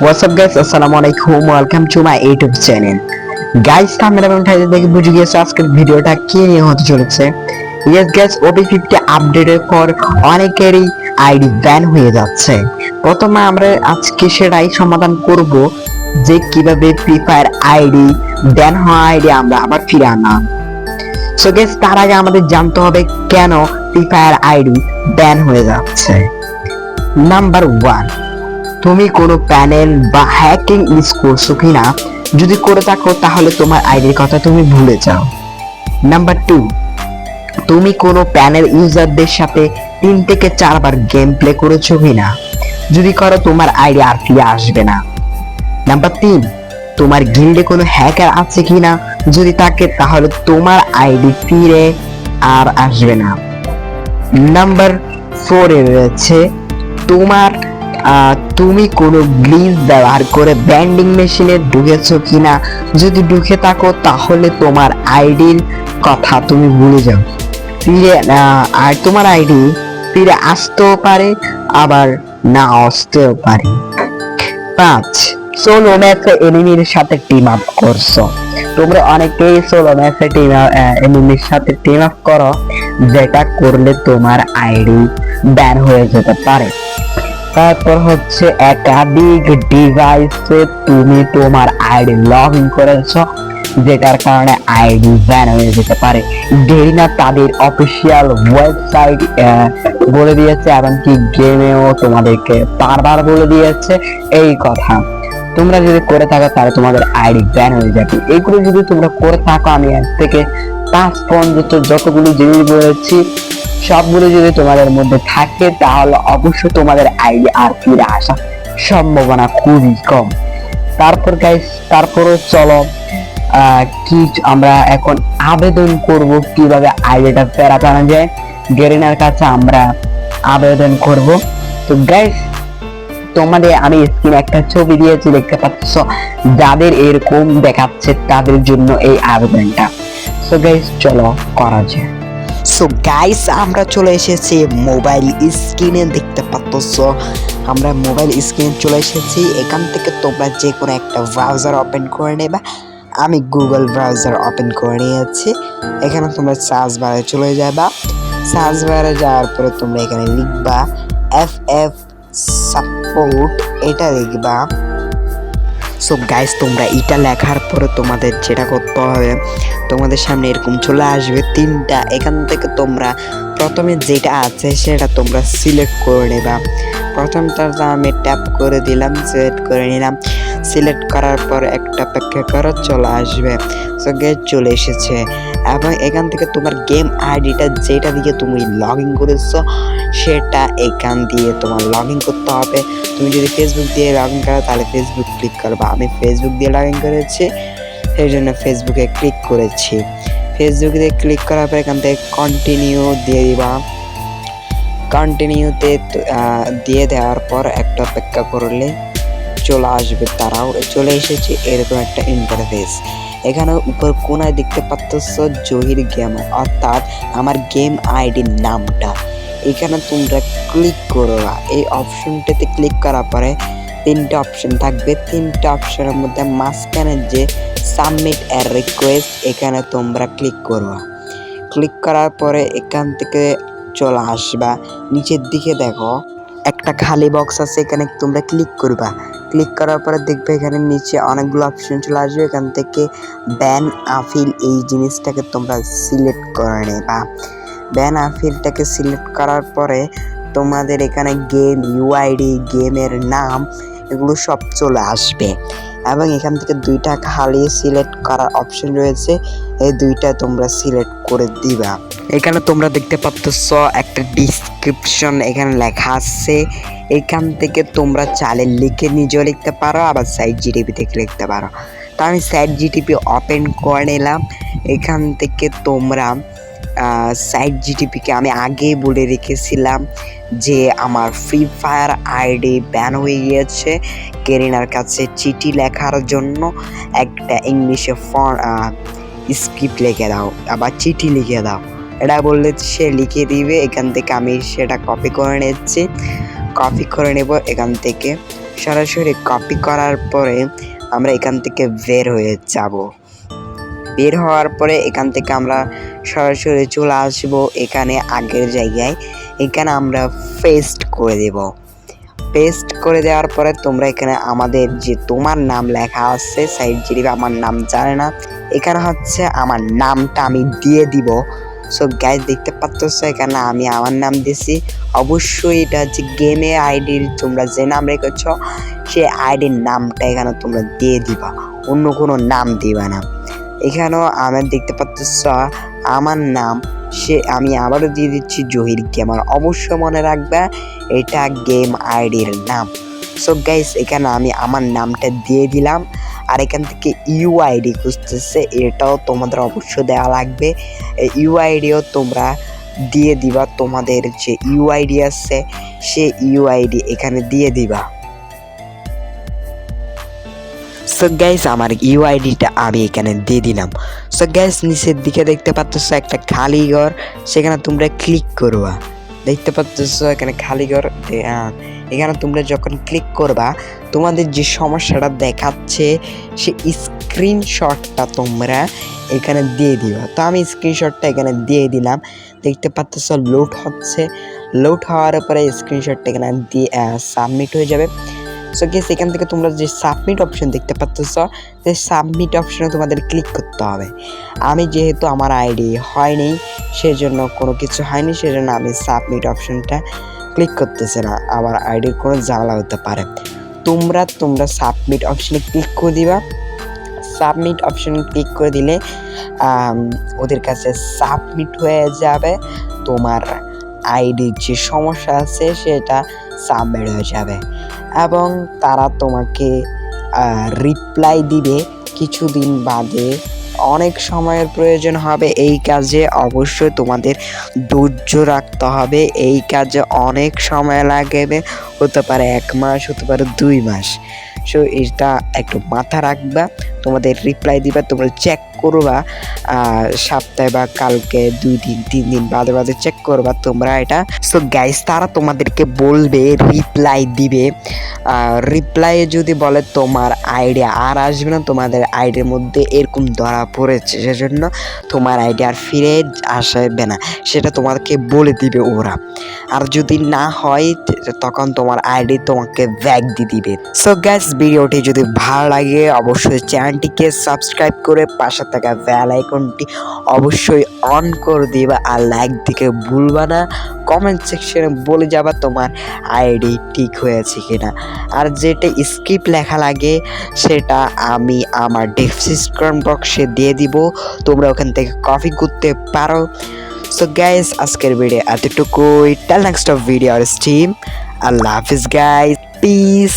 What's up guys, আসসালামু আলাইকুম, welcome to my YouTube channel. Guys thumbnail এবং title দেখে বুঝে গিয়েছো আজকের ভিডিওটা কি নিয়ে হতে চলেছে। ইয়েস গাইস, OP50 আপডেটের পর অনেকেরই আইডি ব্যান হয়ে যাচ্ছে। প্রথমে আমরা আজকে সেটাই সমাধান করব যে কিভাবে ফ্রি ফায়ার আইডি ব্যান হওয়া আইডি আমরা আবার ফিরে আনা। সো গাইস, তার আগে আমাদের জানতে হবে কেন ফ্রি ফায়ার আইডি ব্যান হয়ে যাচ্ছে। নাম্বার 1, তুমি কোনো প্যানেল বা হ্যাকিং ইউজ করছো কিনা, যদি করে থাকো তাহলে তোমার আইডির কথা তুমি ভুলে যাও। নাম্বার 2, তুমি কোনো প্যানেল ইউজারদের সাথে 3 থেকে 4 বার গেম প্লে করেছো কিনা, যদি করো তোমার আইডি আর ফিরে আসবে না। নাম্বার 3, তোমার গিল্ডে কোনো হ্যাকার আছে কিনা, যদি থাকে তাহলে তোমার আইডি ফিরে আর আসবে না। নাম্বার 4 এ রয়েছে তুমি কোনো গ্লিচ ব্যবহার করে ব্যান্ডিং মেশিনে ঢুকেছো কিনা, যদি ঢুকে থাকো তাহলে তোমার আইডির কথা তুমি ভুলে যাও। আর তোমার আইডি ফিরে আসতেও পারে, আবার না আসতেও পারে। 5, সোলো ম্যাচে এনিমির সাথে টিম আপ করছো। তোমরা অনেকেই সোলো ম্যাচে এনিমির সাথে টিম আপ করো, যেটা করলে তোমার আইডি ব্যান হয়ে যেতে পারে। তারপর হচ্ছে একাধিক ডিভাইসে তুমি তোমার আইডি লগ ইন করেছো, যেটার কারণে আইডি ব্যান হয়ে যেতে পারে। ডেরিনা তাদের অফিসিয়াল ওয়েবসাইট বলে দিয়েছে, এমনকি গেমেও তোমাদেরকে বারবার বলে দিয়েছে এই কথা। তোমরা যদি করে থাকো তাহলে তোমাদের আইডি ব্যান হয়ে যাবে। এইগুলো যদি তোমরা করে থাকো, আমি এর থেকে 5 পর্যন্ত যতগুলো জিনিস বলেছি সবগুলো যদি তোমাদের মধ্যে থাকে তাহলে অবশ্যই তোমাদের আইডি আর ফিরে আসার সম্ভাবনা খুবই কম। তারপরে চলো কি আমরা এখন আবেদন করব কিভাবে আইডিটা ফেরত আনা যায়। গেরিনার কাছে আমরা আবেদন করব। তো গাইস, তোমাদের আমি স্ক্রিনে একটা ছবি দিয়েছি, দেখতে পাচ্ছ, যাদের এরকম দেখাচ্ছে তাদের জন্য এই আবেদনটা। সো গাইস, চলো করা যায়। সো গাইস, আমরা চলে এসেছি মোবাইল স্ক্রিনে, দেখতে পাচ্ছ আমরা মোবাইল স্ক্রিনে চলে এসেছি। এখান থেকে তোমরা যে কোনো একটা ব্রাউজার ওপেন করে নেবা। আমি গুগল ব্রাউজার ওপেন করে নিয়েছি। এখানে তোমরা সার্চ বারে চলে যাবা। সার্চ বারে যাওয়ার পরে তোমরা এখানে লিখবা FF সাপোর্ট, এটা লিখবা। সো গাইস, তোমরা এটা লেখার পরে তোমাদের যেটা করতে হবে, তোমাদের সামনে এরকম চলে আসবে 3টা। এখান থেকে তোমরা প্রথমে যেটা আছে সেটা তোমরা সিলেক্ট করে নেবা। প্রথমটা আমি ট্যাপ করে দিলাম, সিলেক্ট করে নিলাম। সিলেক্ট করার পর একটা অপেক্ষা করো, চলে আসবে। সো গাইস, চলে এসেছে। এবং এখান থেকে তোমার গেম আইডিটা যেটা দিয়ে তুমি লগ ইন করেছো সেটা এখান দিয়ে তোমার লগ ইন করতে হবে। তুমি যদি ফেসবুক দিয়ে লগ ইন করো তাহলে ফেসবুক ক্লিক করবা। আমি ফেসবুক দিয়ে লগ ইন করেছি, সেই জন্য ফেসবুকে ক্লিক করেছি। ফেসবুকে ক্লিক করার পর এখান থেকে কন্টিনিউ দিয়ে দিবা। কন্টিনিউতে দিয়ে দেওয়ার পর একটা অপেক্ষা করলে চলে আসবে। তারাও চলে এসেছে এরকম একটা ইন্টারফেস। এখানে উপর কোনায় দেখতে পাচ্ছ জহির গেমার, অর্থাৎ আমার গেম আইডির নামটা। এখানে তোমরা ক্লিক করবা। এই অপশনটাতে ক্লিক করার পরে 3টা অপশন থাকবে। 3টা অপশনের মধ্যে মাঝখানে যে সাবমিট এর রিকোয়েস্ট, এখানে তোমরা ক্লিক করবা। ক্লিক করার পরে এখান থেকে চলে আসবা। নিচের দিকে দেখো একটা খালি বক্স আছে, এখানে তোমরা ক্লিক করবা। ক্লিক করার পরে দেখবে এখানে নিচে অনেকগুলো অপশন চলে আসবে। এখান থেকে ব্যান আফিল এই জিনিসটাকে তোমরা সিলেক্ট করে নেবা। ব্যান আফিলটাকে সিলেক্ট করার পরে তোমাদের এখানে গেম ইউআইডি, গেমের নাম, এগুলো সব চলে আসবে। এবং এখান থেকে 2টা খালি সিলেক্ট করার অপশন রয়েছে, এই 2টা তোমরা সিলেক্ট করে দিবা। এখানে তোমরা দেখতে পাচ্ছ একটা ডিসক্রিপশন এখানে লেখা আছে। এখান থেকে তোমরা চাইলে লিখে নিজেও লিখতে পারো, আবার সাইট জিটিপি থেকে লিখতে পারো। তো আমি সাইট জিটিপি ওপেন করে নিলাম। এখান থেকে তোমরা সাইট জিটিপিকে আমি আগেই বলে রেখেছিলাম যে আমার ফ্রি ফায়ার আইডি ব্যান হয়ে গিয়েছে। গেরিনার কাছে চিঠি লেখার জন্য একটা ইংলিশে স্ক্রিপ্ট লিখে দাও, আবার চিঠি লিখে দাও, এটা বললে সে লিখে দিবে। এখান থেকে আমি সেটা কপি করে নিচ্ছি, কপি করে নেব। এখান থেকে সরাসরি কপি করার পরে আমরা এখান থেকে বের হয়ে যাব। বের হওয়ার পরে এখান থেকে আমরা সরাসরি চলে আসবো এখানে আগের জায়গায়। এখানে আমরা পেস্ট করে দেব। পেস্ট করে দেওয়ার পরে তোমরা এখানে আমাদের যে তোমার নাম লেখা আছে সাইড জিরিবে, আমার নাম জানে না, এখানে হচ্ছে আমার নামটা আমি দিয়ে দিব। সো গাইজ দেখতে পাচ্ছ এখানে আমি আমার নাম দিয়েছি। অবশ্যই এটা হচ্ছে গেমের আইডির, তোমরা যে নাম রেখেছ সেই আইডির নামটা এখানে তোমরা দিয়ে দিবা, অন্য কোনো নাম দিবা না। এখানেও আমার দেখতে পাচ্ছ আমার নাম, আমি আবারও দিয়ে দিচ্ছি জহির গেমার। অবশ্যই মনে রাখবে এটা গেম আইডির নাম। সো গাইস এখানে আমি আমার নামটা দিয়ে দিলাম। আর এখান থেকে ইউআইডি খুঁজতেছে, এটাও তোমাদের অবশ্যই দেওয়া লাগবে। ইউআইডিও তোমরা দিয়ে দিবা, তোমাদের যে ইউআইডি আছে সে ইউআইডি এখানে দিয়ে দিবা। সো গাইস আমার ইউআইডিটা আমি এখানে দিয়ে দিলাম। সো গাইস নিচের দিকে দেখতে পাচ্ছ একটা খালি ঘর, সেখানে তোমরা ক্লিক করবা। দেখতে পাচ্ছ এখানে খালি ঘর, এখানে তোমরা যখন ক্লিক করবা তোমাদের যে সমস্যাটা দেখাচ্ছে সে স্ক্রিনশটটা তোমরা এখানে দিয়ে দিবা। তো আমি স্ক্রিনশটটা এখানে দিয়ে দিলাম। দেখতে পাচ্ছ লোড হচ্ছে, লোড হওয়ার পরে স্ক্রিনশটটা এখানে দিয়ে সাবমিট হয়ে যাবে। সো গেস এখান থেকে তোমরা যে সাবমিট অপশন দেখতে পাচ্ছ, সেই সাবমিট অপশনে তোমাদের ক্লিক করতে হবে। আমি যেহেতু আমার আইডি হয়নি, সেজন্য কোনো কিছু হয়নি, সেজন্য আমি সাবমিট অপশনটা ক্লিক করতেছি না, আমার আইডির কোনো ঝামেলা হতে পারে। তোমরা সাবমিট অপশনে ক্লিক করে দিবা। সাবমিট অপশনে ক্লিক করে দিলে ওদের কাছে সাবমিট হয়ে যাবে, তোমার আইডির যে সমস্যা আছে সেটা সাবমিট হয়ে যাবে এবং তারা তোমাকে রিপ্লাই দিবে কিছুদিন বাদে। অনেক সময়ের প্রয়োজন হবে এই কাজে, অবশ্যই তোমাদের ধৈর্য রাখতে হবে। এই কাজে অনেক সময় লাগবে, হতে পারে 1 মাস, হতে পারে 2 মাস। সো এটা একটু মাথা রাখবা, তোমাদের রিপ্লাই দিবা, তোমরা চেক করবা সপ্তাহে বা কালকে 2 দিন 3 দিন বাদে চেক করবা তোমরা এটা। সো গাইস তারা তোমাদেরকে বলবে, রিপ্লাই দিবে। রিপ্লাই যদি বলে তোমার আইডি আর আসবে না, তোমাদের আইডির মধ্যে এরকম ধরা পড়েছে, সেজন্য তোমার আইডি আর ফিরে আসবে না, সেটা তোমাকে বলে দিবে ওরা। আর যদি না হয় তখন তোমার আইডি তোমাকে ব্যাক দিয়ে দিবে। সো গাইস ভিডিওটি যদি ভালো লাগে অবশ্যই চ্যানেলটিকে সাবস্ক্রাইব করে পাশে থাকা বেল আইকনটি অবশ্যই অন করে দিবা, আর লাইক দিতে ভুলবা না। কমেন্ট সেকশনে বলে যাবা তোমার আইডি ঠিক হয়েছে কিনা। আর যেটা স্ক্রিপ্ট লেখা লাগে সেটা আমি আমার ডেসক্রিপশন বক্সে দিয়ে দিব, তোমরা ওখান থেকে কপি করতে পারো। সো গাইস আজকের ভিডিও এতটুকুই। টিল নেক্সট ভিডিও টিম, আল্লাহ হাফিজ গাইস, পিস।